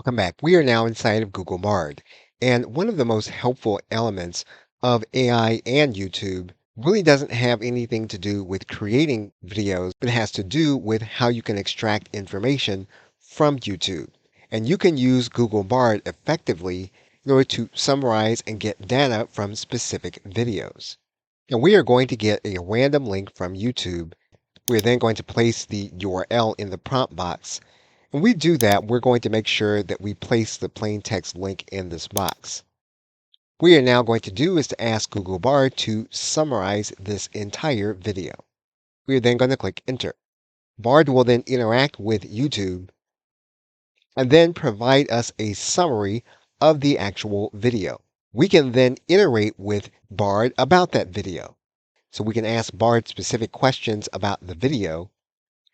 Welcome back. We are now inside of Google Bard. And one of the most helpful elements of AI and YouTube really doesn't have anything to do with creating videos, but it has to do with how you can extract information from YouTube. And you can use Google Bard effectively in order to summarize and get data from specific videos. And we are going to get a random link from YouTube. We're then going to place the URL in the prompt box. When we do that, we're going to make sure that we place the plain text link in this box. What we are now going to do is to ask Google Bard to summarize this entire video. We are then going to click enter. Bard will then interact with YouTube and then provide us a summary of the actual video. We can then iterate with Bard about that video. So we can ask Bard specific questions about the video.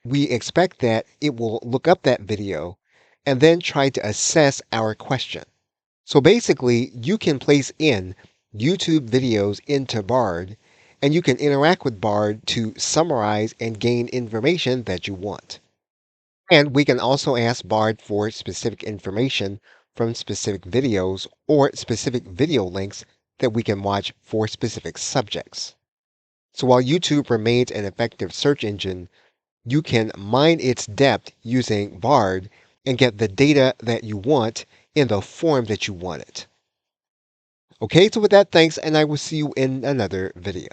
We expect that it will look up that video and then try to assess our question. So basically, you can place in YouTube videos into Bard, and you can interact with Bard to summarize and gain information that you want. And we can also ask Bard for specific information from specific videos or specific video links that we can watch for specific subjects. So while YouTube remains an effective search engine, you can mine its depth using Bard and get the data that you want in the form that you want it. Okay, so with that, thanks, and I will see you in another video.